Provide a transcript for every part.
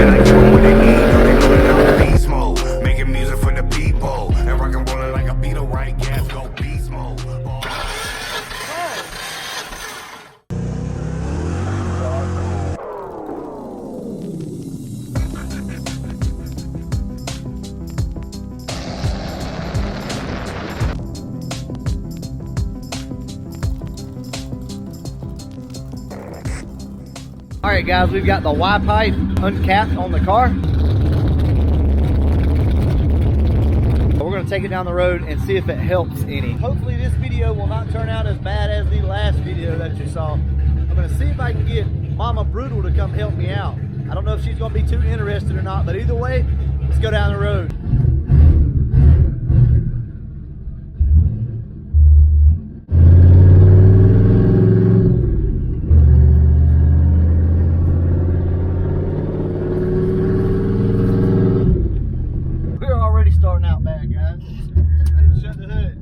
like one with the E, they know that I'm beast mode. Making music for the people, and rock and rollin' like a Beatle, right? Gas go beast mode. Alright guys, we've got the Y pipe uncapped on the car. We're going to take it down the road and see if it helps any. Hopefully this video will not turn out as bad as the last video that you saw. I'm going to see if I can get Mama Brutal to come help me out. I don't know if she's going to be too interested or not, but either way, let's go down the road. Starting out bad, guys. Shut the hood.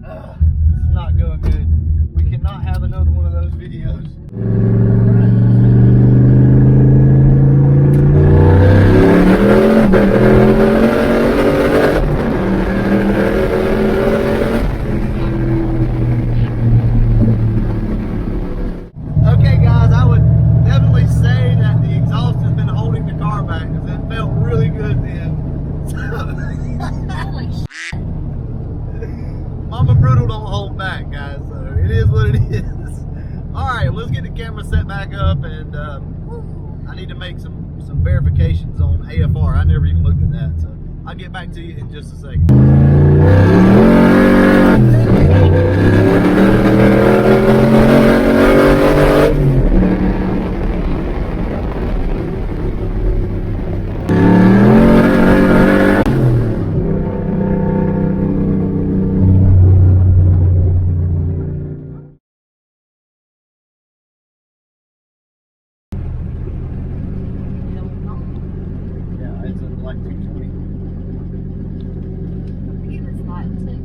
This is not going good. We cannot have another one of those videos. Mama Brutal don't hold back, guys, so it is what it is. Alright, let's get the camera set back up, and I need to make some verifications on AFR. I never even looked at that, so I'll get back to you in just a second. Like 220. He was hot too.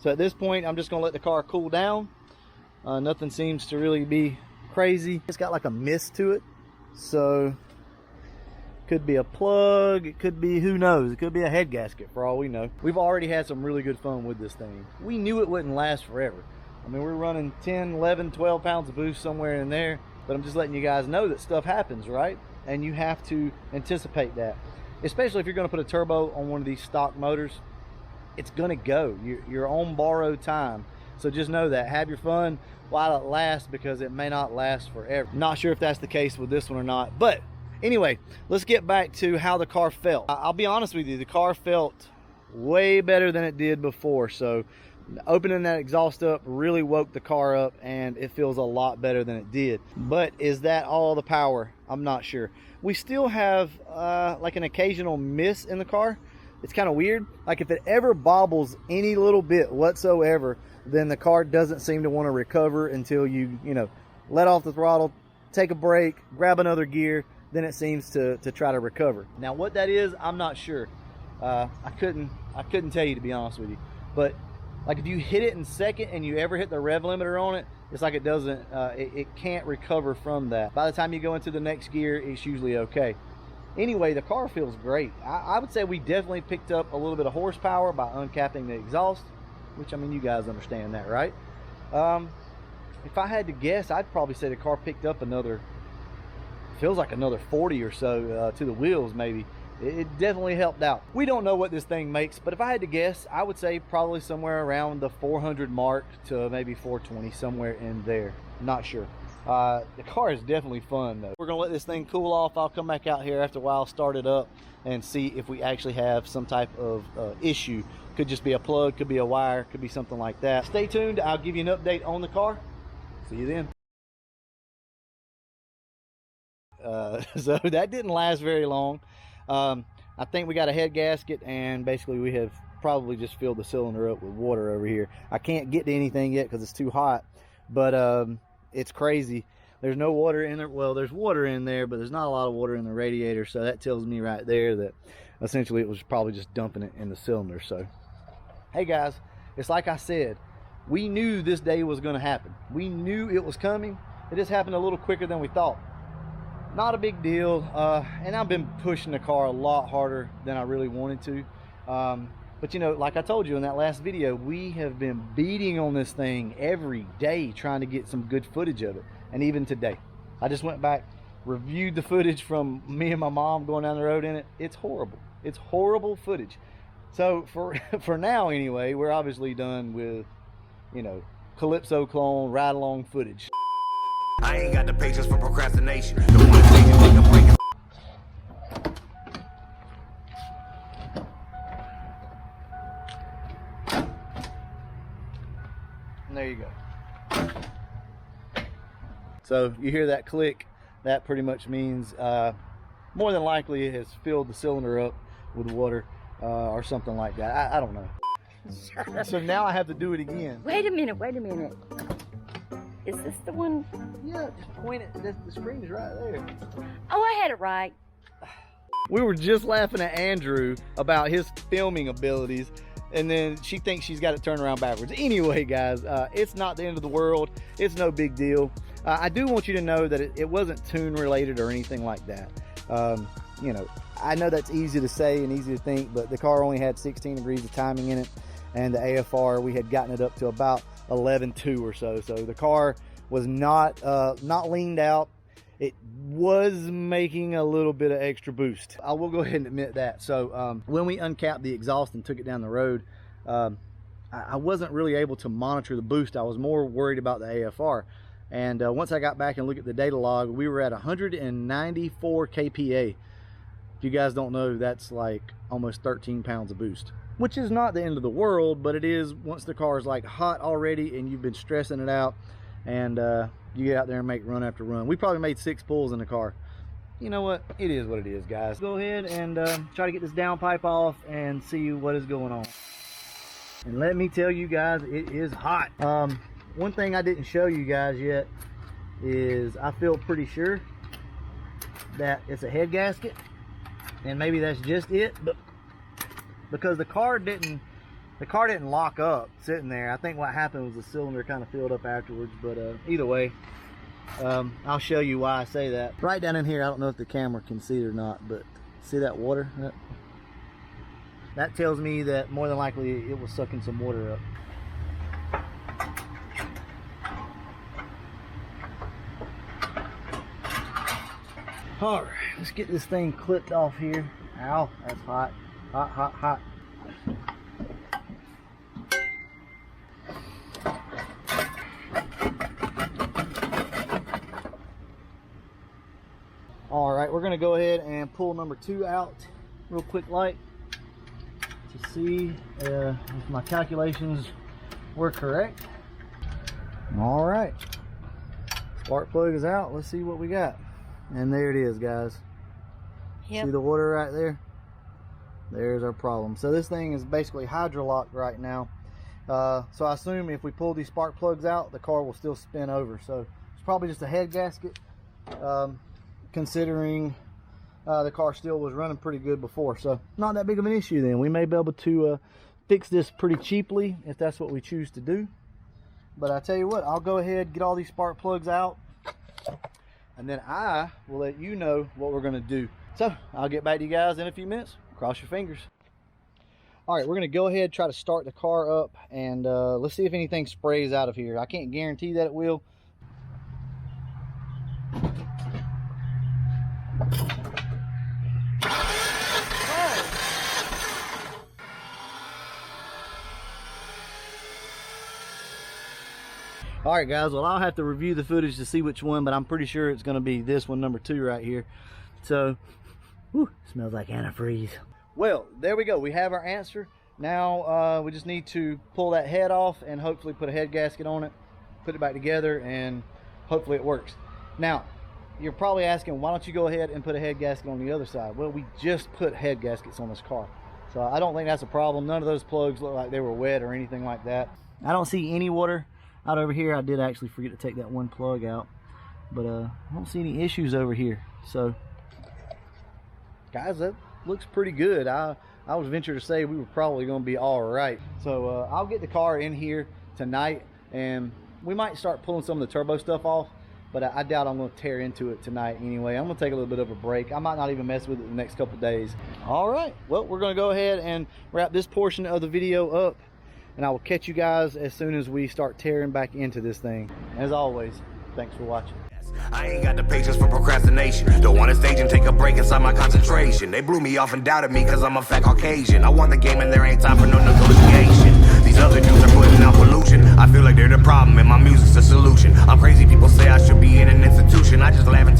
So at this point, I'm just going to let the car cool down. Nothing seems to really be crazy. It's got like a mist to it, so could be a plug, it could be, who knows, it could be a head gasket for all we know. We've already had some really good fun with this thing. We knew it wouldn't last forever. I mean, we're running 10, 11, 12 pounds of boost somewhere in there, but I'm just letting you guys know that stuff happens, right? And you have to anticipate that, especially if you're going to put a turbo on one of these stock motors. It's going to go. You're on borrowed time. So just know that. Have your fun while it lasts, because it may not last forever. Not sure if that's the case with this one or not. But anyway, let's get back to how the car felt. I'll be honest with you, the car felt way better than it did before. So opening that exhaust up really woke the car up, and it feels a lot better than it did. But is that all the power? I'm not sure. We still have like an occasional miss in the car. It's kind of weird. Like if it ever bobbles any little bit whatsoever, then the car doesn't seem to want to recover until you let off the throttle, take a break, grab another gear, then it seems to try to recover. Now what that is, I'm not sure. I couldn't tell you, to be honest with you. But like if you hit it in second and you ever hit the rev limiter on it, it's like it doesn't, it can't recover from that. By the time you go into the next gear, it's usually okay. Anyway, the car feels great. I would say we definitely picked up a little bit of horsepower by uncapping the exhaust, which, I mean, you guys understand that, right? If I had to guess, I'd probably say the car picked up another, feels like another 40 or so to the wheels maybe. It definitely helped out. We don't know what this thing makes, but if I had to guess, I would say probably somewhere around the 400 mark to maybe 420, somewhere in there. Not sure. The car is definitely fun though. We're gonna let this thing cool off. I'll come back out here after a while, start it up, and see if we actually have some type of issue. Could just be a plug, could be a wire, could be something like that. Stay tuned. I'll give you an update on the car. See you then. So that didn't last very long. I think we got a head gasket, and basically we have probably just filled the cylinder up with water over here. I can't get to anything yet because it's too hot, but it's crazy. There's no water in there. Well, there's water in there, but there's not a lot of water in the radiator, so that tells me right there that essentially it was probably just dumping it in the cylinder. So hey guys, it's like I said, we knew this day was going to happen. We knew it was coming. It just happened a little quicker than we thought. Not a big deal, and I've been pushing the car a lot harder than I really wanted to. But you know, like I told you in that last video, we have been beating on this thing every day trying to get some good footage of it. And even today, I just went back, reviewed the footage from me and my mom going down the road in it. It's horrible. It's horrible footage. So for now anyway, we're obviously done with, you know, Calypso clone ride along footage. I ain't got the patience for procrastination. The one thing you think I'm breaking. And there you go. So you hear that click, that pretty much means more than likely it has filled the cylinder up with water or something like that. I don't know. So now I have to do it again. Wait a minute, wait a minute. Is this the one? Yeah, just point it. The screen is right there. Oh, I had it right. We were just laughing at Andrew about his filming abilities, and then she thinks she's got it turned around backwards. Anyway, guys, it's not the end of the world. It's no big deal. I do want you to know that it wasn't tune related or anything like that. You know, I know that's easy to say and easy to think, but the car only had 16 degrees of timing in it, and the AFR, we had gotten it up to about 11.2 or so. So the car was not leaned out. It was making a little bit of extra boost. I will go ahead and admit that. So when we uncapped the exhaust and took it down the road, I wasn't really able to monitor the boost. I was more worried about the AFR. And once I got back and looked at the data log, we were at 194 kPa. If you guys don't know, that's like almost 13 pounds of boost, which is not the end of the world, but it is once the car is like hot already and you've been stressing it out, and you get out there and make run after run. We probably made 6 pulls in the car. You know what? It is what it is, guys. Go ahead and try to get this downpipe off and see what is going on. And let me tell you guys, it is hot. One thing I didn't show you guys yet is I feel pretty sure that it's a head gasket, and maybe that's just it, but because the car didn't lock up sitting there. I think what happened was the cylinder kind of filled up afterwards, but either way, I'll show you why I say that. Right down in here, I don't know if the camera can see it or not, but see that water? That tells me that more than likely it was sucking some water up. All right, let's get this thing clipped off here. Ow, that's hot. Hot, hot, hot. All right, we're gonna go ahead and pull number 2 out real quick light to see if my calculations were correct. All right, spark plug is out. Let's see what we got. And there it is, guys. Yep. See the water right there? There's our problem. So this thing is basically hydrolocked right now. So I assume if we pull these spark plugs out, the car will still spin over. So it's probably just a head gasket, considering the car still was running pretty good before. So not that big of an issue then. We may be able to fix this pretty cheaply if that's what we choose to do. But I tell you what, I'll go ahead and get all these spark plugs out, and then I will let you know what we're going to do. So I'll get back to you guys in a few minutes. Cross your fingers. All right, we're going to go ahead and try to start the car up, and let's see if anything sprays out of here. I can't guarantee that it will. All right, guys, well, I'll have to review the footage to see which one, but I'm pretty sure it's going to be this one, number 2 right here. So, whew, smells like antifreeze. Well, there we go. We have our answer. Now we just need to pull that head off and hopefully put a head gasket on it, put it back together, and hopefully it works. Now, you're probably asking, why don't you go ahead and put a head gasket on the other side? Well, we just put head gaskets on this car, so I don't think that's a problem. None of those plugs look like they were wet or anything like that. I don't see any water out over here. I did actually forget to take that one plug out, but I don't see any issues over here. So guys, that looks pretty good. I would venture to say we were probably going to be all right. So I'll get the car in here tonight, and we might start pulling some of the turbo stuff off, but I doubt I'm going to tear into it tonight anyway. I'm going to take a little bit of a break. I might not even mess with it the next couple days. All right, well, we're going to go ahead and wrap this portion of the video up, and I will catch you guys as soon as we start tearing back into this thing. As always, thanks for watching. I ain't got the patience for procrastination. Don't want to stage and take a break inside my concentration. They blew me off and doubted me cause I'm a fat Caucasian. I won the game and there ain't time for no negotiation. These other dudes are putting out pollution. I feel like they're the problem and my music's the solution. I'm crazy, people say I should be in an institution. I just laugh and